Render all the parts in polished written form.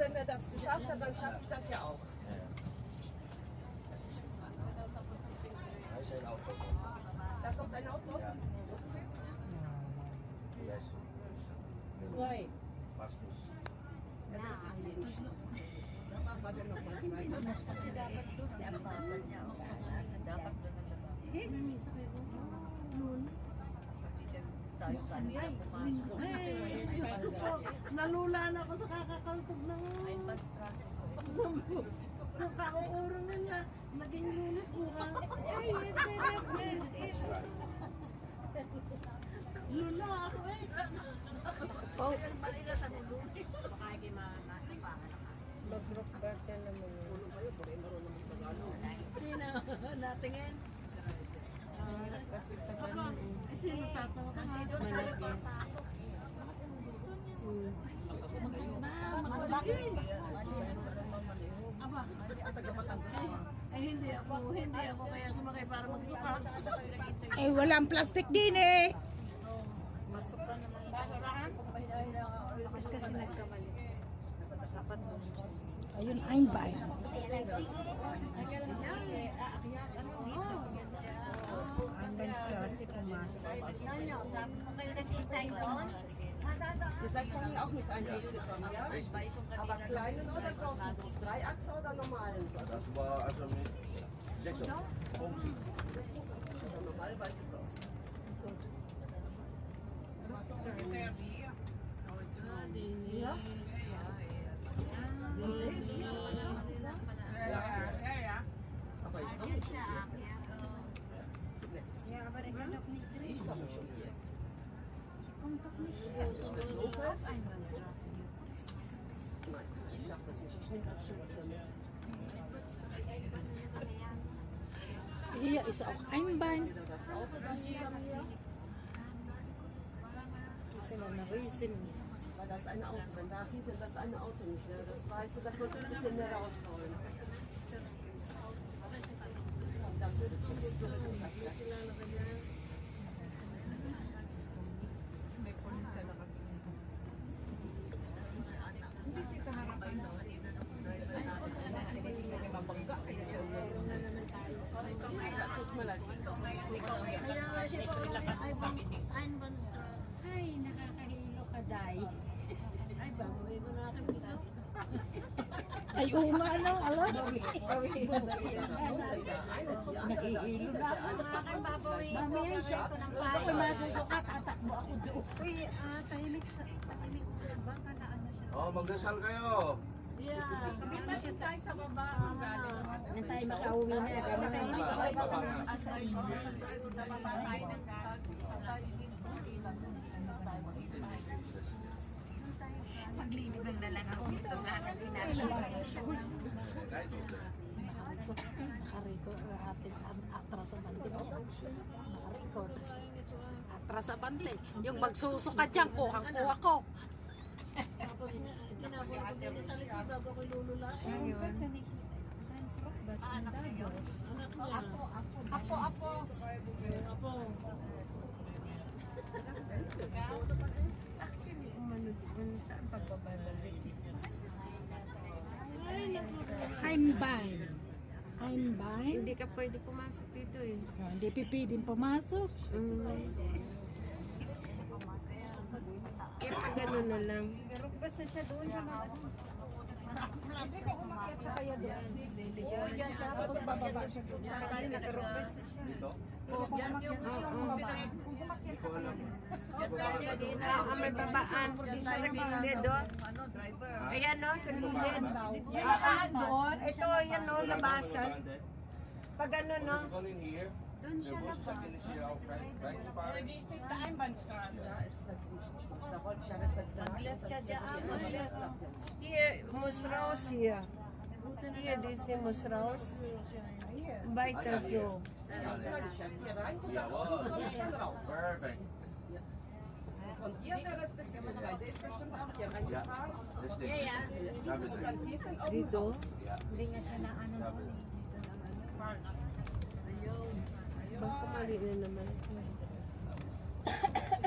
wenn er das geschafft hat, dann schaffe ich das ja auch. Da ist ein Auto. Da kommt ein Auto? Ja. Yes. Why? Fast news. Ja, dann sieht sie nicht. Dann machen wir dann nochmal weiter. Kasi dapat doon, dapat niya. Dapat doon ang labas. Tayo kanina pumasok. Gusto ko, nalula na ako sa kakakaltog ng Advance traffic. ng kauurungan na naging Lunes bukas. Ay, lula ako eh. Malila sa Lunes. Baka hindi manasapahan ako. Mag-rock back yan naman. Ulo kayo, pare marunong mag-Tagalog. Sino natingin? Kasi Sino tatawa ka nga? Malaki. Aba, hindi ako kaya sumakay para magsuka. Eh, walang plastic din eh. Masok ka naman. Kasi nagkamali. Dapat doon. Ayun, I'm buying. Ihr seid vorhin auch mit einem Bus gekommen, ja? Aber kleinen oder großen Bus? Dreiachser oder normalen Bus? Das war also mit 6 Homesick. Oder normalerweise groß. Ja? Nee, ist hier aber schon gesagt. Aber ich komme nicht. Ich komme schon hier. So fest? Nein, ich schaffe das nicht. Ich nehme das schon wieder mit. Hier ist auch ein Bein. Wieder das Auto dann hinter mir. Das ist eine riesen. Weil das eine Auto, wenn da hinten das eine Auto nicht wäre, das weiße, da konnte ich ein bisschen mehr rausholen. Und dann würde ich jetzt zurück und das gleich. Ay, nakakahilo ka, Day. Ay, bagoy mo na akin dito. Ay, oo nga, ano, alam. Nahihilo na ako. Mamaya siya ko ng payo. Masusukat, atakbo ako doon. Tahimik baka na ano siya. Oh, magdasal kayo. Yeah. Kasi tayo sa baba. Nang tayo makauwi na. Maglilibang na lang ako dito na Nakarecord ang ating atras sa bante. Nakarecord. Atras sa bante. Yung magsusukat dyan, kuhang-kuha ko. Tapos tinapon ko din sa likod bago ko lululain. Anak niya. Apo. Apo. I'm buying. I'm buying. Hindi ka pwede pumasok dito eh. Oh, hindi pipidin pumasok. Kaya pag gano'n na lang. Pero basta siya doon sa mga Hindi ko umakyat sa kaya doon. Oo, yan dapat bababa siya doon. Kaya nag-request siya. Dito? Yan yung Hindi ko alam. May babaan. Dito sa gilid doon. ano, driver. Ayan no, sa gilid. Doon. Ito, yan no, labasan. Pag ano no. in here. Doon siya Der Bus labas. ist hier auch reingefahren. Ja, ist natürlich nicht. Da wollte ich ja rückwärts Mag-left siya dyan. Mag-left. Here, Musraus here. Here, this is Musraus. Weiter so. Hier rein und dann raus. Perfect. Von hier wäre es ein bisschen zu weit. Der ist bestimmt auch hier reingefahren. Das stimmt. Und dann hinten auch Dito. raus. Hindi nga siya na ano. Baka mali na naman.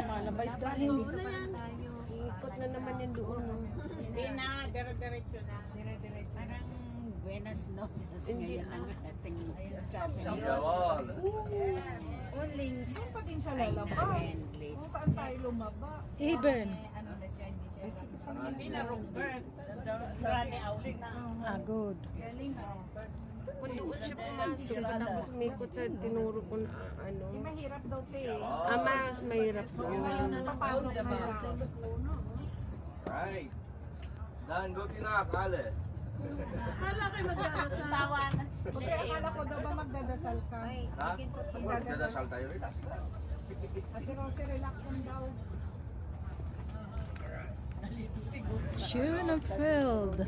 Malabay dahil. Tayo. Ikot na naman yan doon. No? Hindi na, dire-diretso na. Dire-diretso. Parang Buenas noches Hindi. ngayon ang ating sabi Ang niya. gawal. Onlings. Doon pa din siya Ay, lalabas. na-endless. Kung saan tayo lumaba. Even. Ano na siya, hindi siya. Hindi na Robert. Rani Auli na. Ah, good. Onlings. Kung doon siya pumasok, tapos umikot sa tinuro ko na ano. Mahirap daw te. Mas mahirap doon. Papasok na siya. Right. Dan, go tinak, ale. Akala kayo magdarasal. Tawanan. Porque akala ko daw ba magdadasal ka? Ha? Magdadasal tayo rin. Ate Rosy, relax lang daw. Schoenfeld.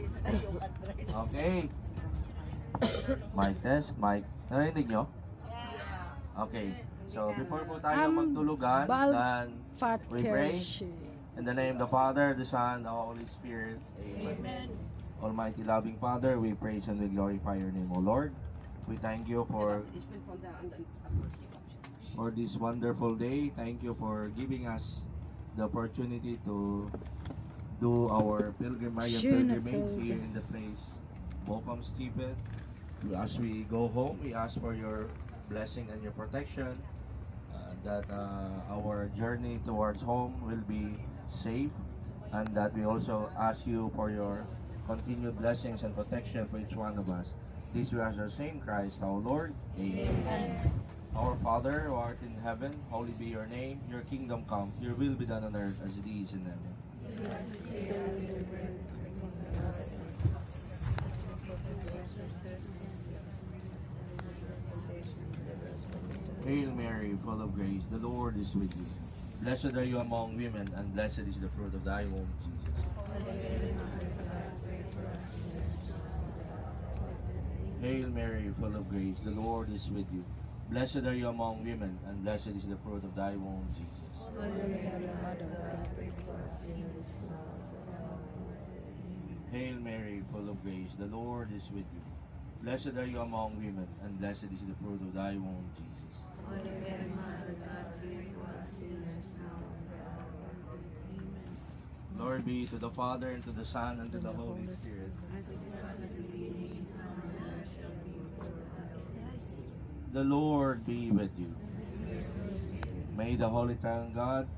Okay. Mic test, mic. Narinig nyo? Okay. So, before po tayo magtulugan, Bal- then Fat we pray. Kershi. In the name of the Father, the Son, the Holy Spirit. Amen. Almighty loving Father, we praise and we glorify your name, O Lord. We thank you for this wonderful day. Thank you for giving us the opportunity to do our pilgrimage here in the place Bocom Stephen. As we go home, we ask for your blessing and your protection, that our journey towards home will be safe, and that we also ask you for your continued blessings and protection for each one of us. This we ask our same Christ, our Lord. Amen. Our Father, who art in heaven, holy be your name. Your kingdom come. Your will be done on earth as it is in heaven. Hail Mary, full of grace, the Lord is with you. Blessed are you among women, and blessed is the fruit of thy womb, Jesus. Hail Mary, full of grace, the Lord is with you. Blessed are you among women, and blessed is the fruit of thy womb, Jesus. Hail Mary, full of grace, the Lord is with you. Blessed are you among women, and blessed is the fruit of thy womb, Jesus. Glory be to the Father, and to the Son, and to the Holy Spirit. The Lord be with you. May the Holy Triune God,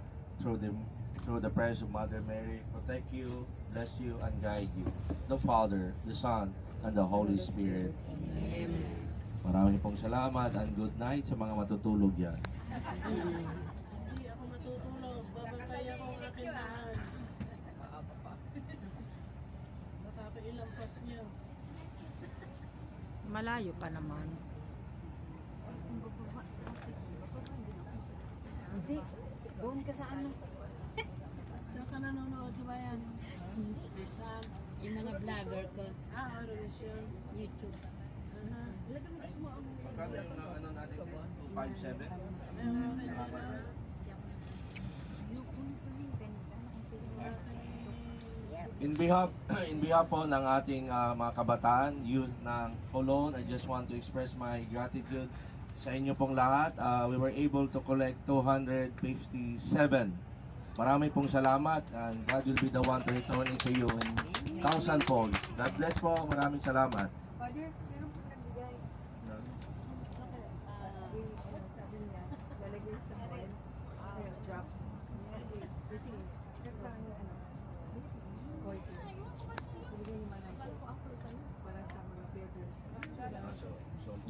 through the prayers of Mother Mary, protect you, bless you, and guide you. The Father, the Son, and the Holy Spirit. Maraming pong salamat and good night sa mga matutulog yan. Hindi ako matutulog. Babantay ako ang aking mahal. Nakakailampas niyo. Malayo pa naman. Hindi. Doon ka sa ano? Saan ka nanonood ba yan? Saan? Yung mga vlogger ko, Ano yun? YouTube. Magkano yung ano natin? 257? In behalf po ng ating mga kabataan, youth ng Colon, I just want to express my gratitude sa inyo pong lahat. We were able to collect 257. Marami pong salamat, and God will be the one to return it to you in 1,000-fold. God bless po. Maraming salamat. Father, meron po nagbigay. Sabi niya, lalagay sa oil. Drops. Kasi, nagpaano ano. Oil. Binigay ni Manay ko. Para sa mga beggars.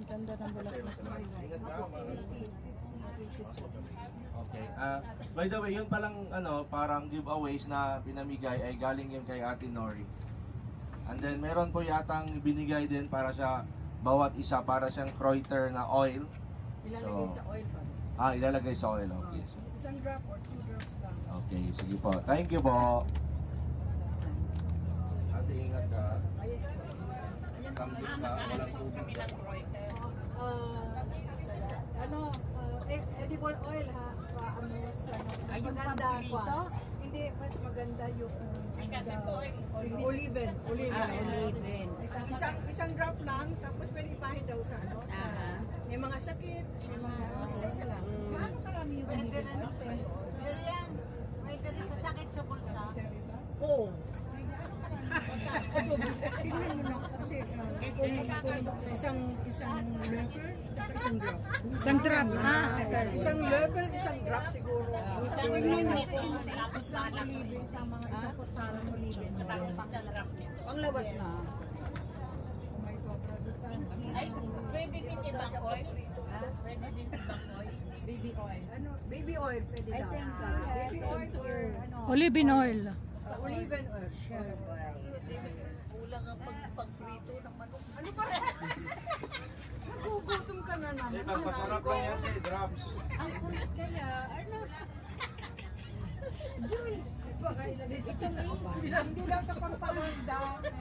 Ang ganda ng bulaklak. Ingat ka, okay. By the way, yun palang parang giveaways na pinamigay ay galing yun kay Ate Nori. And then meron po yatang binigay din para sa bawat isa, para siyang Kreuter na oil. Ilalagay sa oil pa. Ilalagay sa oil. Okay. So, Isang drop or 2 drops lang. okay, sige po. Thank you po. Ate, ingat ka. Kamdit ka, walang tubig. Edible oil ha. Mas maganda dito? Hindi, mas maganda yung oliven. Oliven. Isang drop lang, tapos pwede ipahin daw sa ano. May mga sakit, may mga isa-isa lang. Gaano karami yung oliven? Pero yan, may Teresa, sakit sa bulsa. Oo. Tingnan mo na kasi isang level tsaka isang drop. Isang drop, Isang level, isang drop siguro. Tingnan mo kung tapos na olibin sa mga isang kutsarang olibin. Panglabas na. Ay, pwede din ibang oil. Pwede din ibang oil. Baby oil. Ano, baby oil pwede daw. Baby oil or ano? Olive oil. Olive oil. Kulang ang pagprito ng manok. Ano ba? Nagugutom ka na naman. Eh, magpasarap lang yan eh, drops. Ang kulit kaya, ano? Jun, baka ilagay sa kamay. Hindi lang ito pang pamanda.